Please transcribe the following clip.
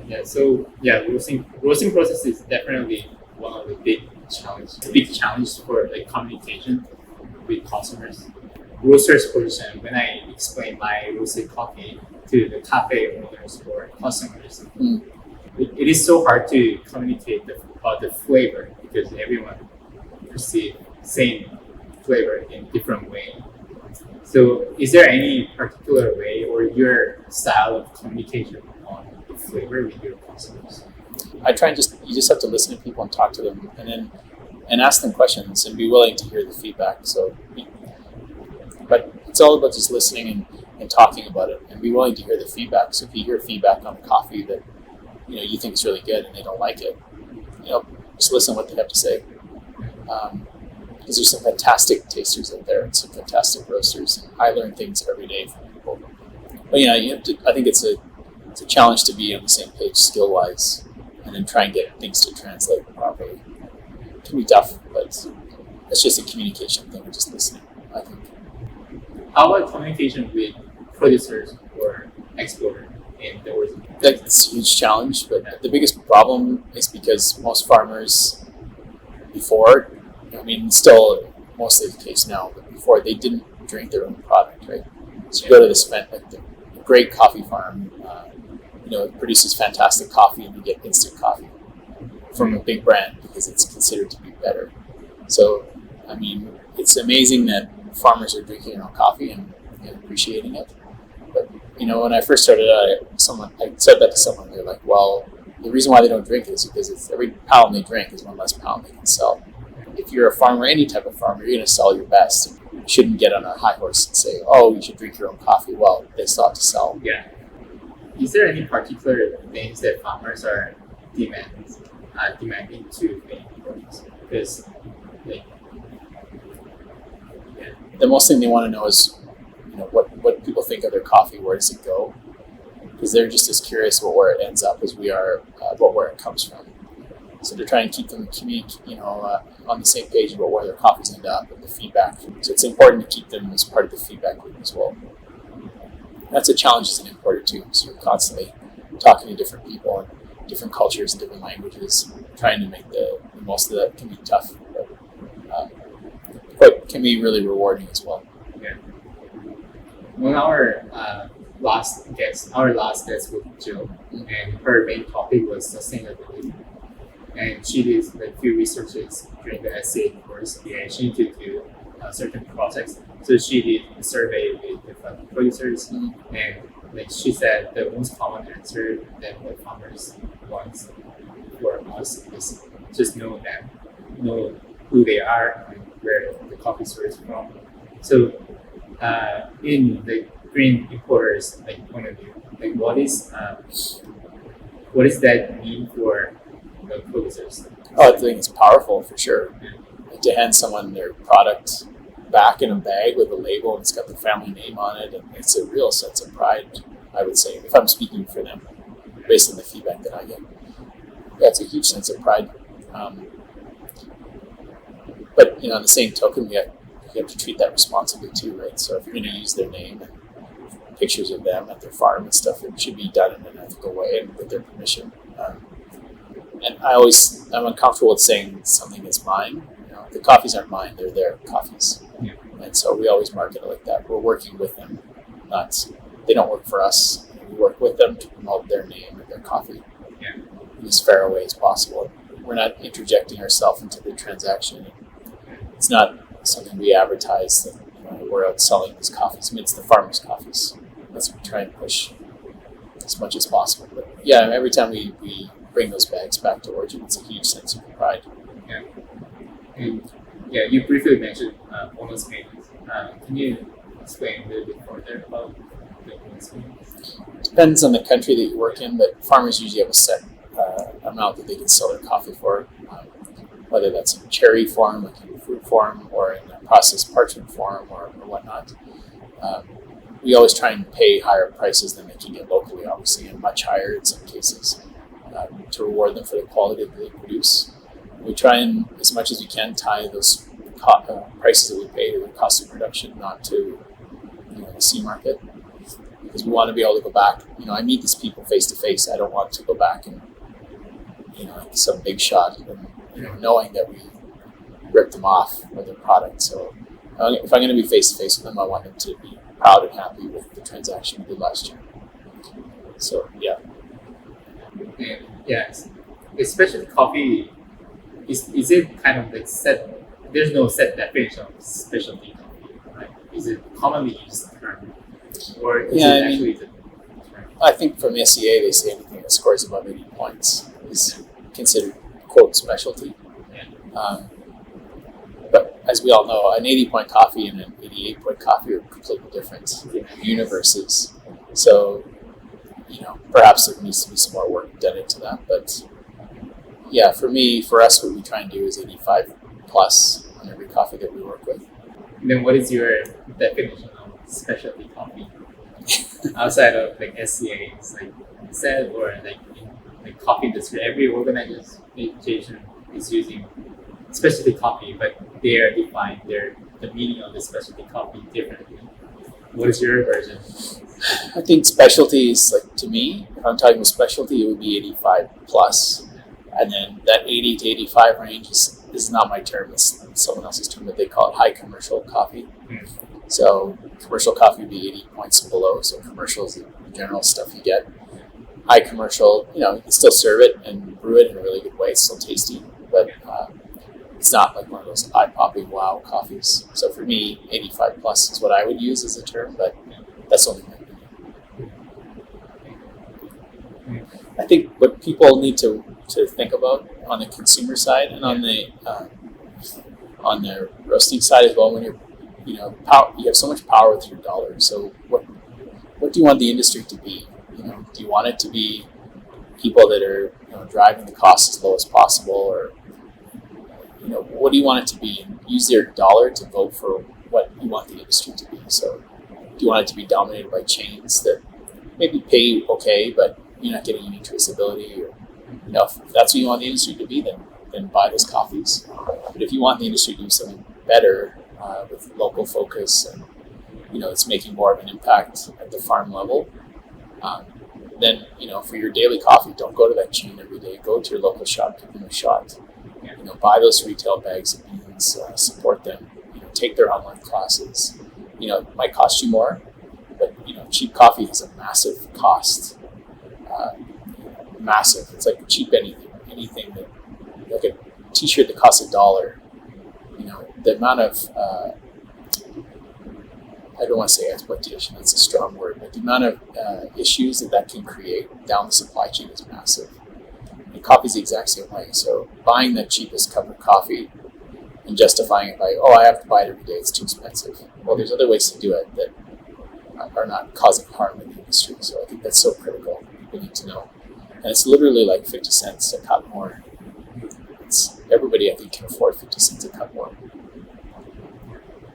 Yeah. So yeah, roasting process is definitely one of the big challenge for like communication with customers. Roaster's position when I explain my roasted coffee to the cafe owners or customers, it is so hard to communicate about the flavor because everyone perceive same flavor in different way. So, is there any particular way or your style of communication on the flavor with your customers? I try and you just have to listen to people and talk to them, and ask them questions and be willing to hear the feedback. But it's all about just listening and talking about it and be willing to hear the feedback. So if you hear feedback on a coffee that you think is really good and they don't like it, just listen to what they have to say. Because there's some fantastic tasters out there and some fantastic roasters, and I learn things every day from people. But you have to. I think it's a challenge to be on the same page skill wise, and then try and get things to translate properly. It can be tough, but it's just a communication thing and just listening, I think. How about communication with producers or exporter in the origin? That's a huge challenge, but the biggest problem is because most farmers before, still mostly the case now, but before they didn't drink their own product, right? So you go to this event, like the great coffee farm, it produces fantastic coffee and you get instant coffee from a big brand because it's considered to be better. So, it's amazing that farmers are drinking their own coffee and appreciating it. But, when I first started out, I said that to someone, they're like, well, the reason why they don't drink it is because every pound they drink is one less pound they can sell. If you're a farmer, any type of farmer, you're going to sell your best. You shouldn't get on a high horse and say, oh, you should drink your own coffee. Well, they still have to sell. Yeah. Is there any particular things that farmers are demanding to the importers? Because, the most thing they want to know is, what people think of their coffee. Where does it go? Because they're just as curious about where it ends up as we are about where it comes from. So they're trying to keep them, on the same page about where their coffees end up and the feedback. So it's important to keep them as part of the feedback loop as well. That's a challenge as an importer too. So you're constantly talking to different people and different cultures and different languages, trying to make the most of that can be tough, but can be really rewarding as well. Yeah. When our last guest was Jill, and her main topic was sustainability. And she did a few researches during the SCA course. Yeah, she needed to do certain projects. So she did a survey with different producers, and she said the most common answer that the farmers want for us is just know who they are and where the coffee source is from. So in the green importers point of view, what is that mean for the producers? Oh, I think it's powerful for sure. To hand someone their product back in a bag with a label and it's got the family name on it, and it's a real sense of pride, I would say, if I'm speaking for them, based on the feedback that I get. Yeah, it's a huge sense of pride. But on the same token, you have to treat that responsibly too, right? So if you're going to use their name and pictures of them at their farm and stuff, it should be done in an ethical way and with their permission. And I'm uncomfortable with saying something is mine. The coffees aren't mine; they're their coffees. Yeah. And so we always market it like that. We're working with them, they don't work for us. We work with them to promote their name and their coffee in as fair a way as possible. We're not interjecting ourselves into the transaction. It's not something we advertise that we're out selling these coffees. It's the farmers' coffees. That's what we try and push as much as possible. But yeah, every time we bring those bags back to origin, it's a huge sense of pride. Yeah. And you briefly mentioned bonus payments. Can you explain a little bit further about the bonus payments? Depends on the country that you work in, but farmers usually have a set amount that they can sell their coffee for, whether that's in cherry form, like in fruit form, or in processed parchment form, or whatnot. We always try and pay higher prices than they can get locally, obviously, and much higher in some cases, to reward them for the quality that they produce. We try and, as much as we can, tie those prices that we pay to the cost of production, not to the sea market. because we want to be able to go back. I meet these people face to face. I don't want to go back and like some big shot, and knowing that we ripped them off with their product. So if I'm going to be face to face with them, I want them to be proud and happy with the transaction we did last year. So yeah. And yes, especially coffee. Is it kind of like set? There's no set definition of specialty coffee, right? Is it commonly used term, or is it actually the term? I think from the SCA they say anything that scores above 80 points is considered quote specialty. Yeah. But as we all know, an 80-point coffee and an 88-point coffee are completely different universes. So, perhaps there needs to be some more work done into that. But yeah, for us, what we try and do is 85 plus on every coffee that we work with. And then what is your definition of specialty coffee? Outside of like SCA's like said, or like coffee industry, every organization is using specialty coffee, but they are defined the meaning of the specialty coffee differently. What is your version? I think specialty is like, to me, if I'm talking about specialty, it would be 85 plus. And then that 80 to 85 range is not my term, it's someone else's term, but they call it high commercial coffee. So commercial coffee would be 80 points and below. So commercial is the general stuff you get. High commercial, you can still serve it and brew it in a really good way. It's still tasty, but it's not like one of those eye-popping wow coffees. So for me, 85 plus is what I would use as a term, but that's only my opinion. I think what people need to think about on the consumer side and on the roasting side as well, when you have so much power with your dollar. So what do you want the industry to be? Do you want it to be people that are driving the cost as low as possible, or what do you want it to be? And use their dollar to vote for what you want the industry to be. So do you want it to be dominated by chains that maybe pay okay, but you're not getting any traceability? Or if that's what you want the industry to be, then buy those coffees. But if you want the industry to do something better with local focus and it's making more of an impact at the farm level, then for your daily coffee, don't go to that chain every day. Go to your local shop, give them a shot. Buy those retail bags of beans, support them. Take their online classes. It might cost you more, but cheap coffee has a massive cost. Massive. It's like cheap anything that, like a t-shirt that costs $1. The amount of I don't want to say exploitation, that's a strong word, but the amount of issues that can create down the supply chain is massive. And coffee's the exact same way. So buying the cheapest cup of coffee and justifying it by, I have to buy it every day, it's too expensive. Well, there's other ways to do it that are not causing harm in the industry. So I think that's so critical. People need to know. And it's literally like 50 cents a cup more. Everybody, I think, can afford 50 cents a cup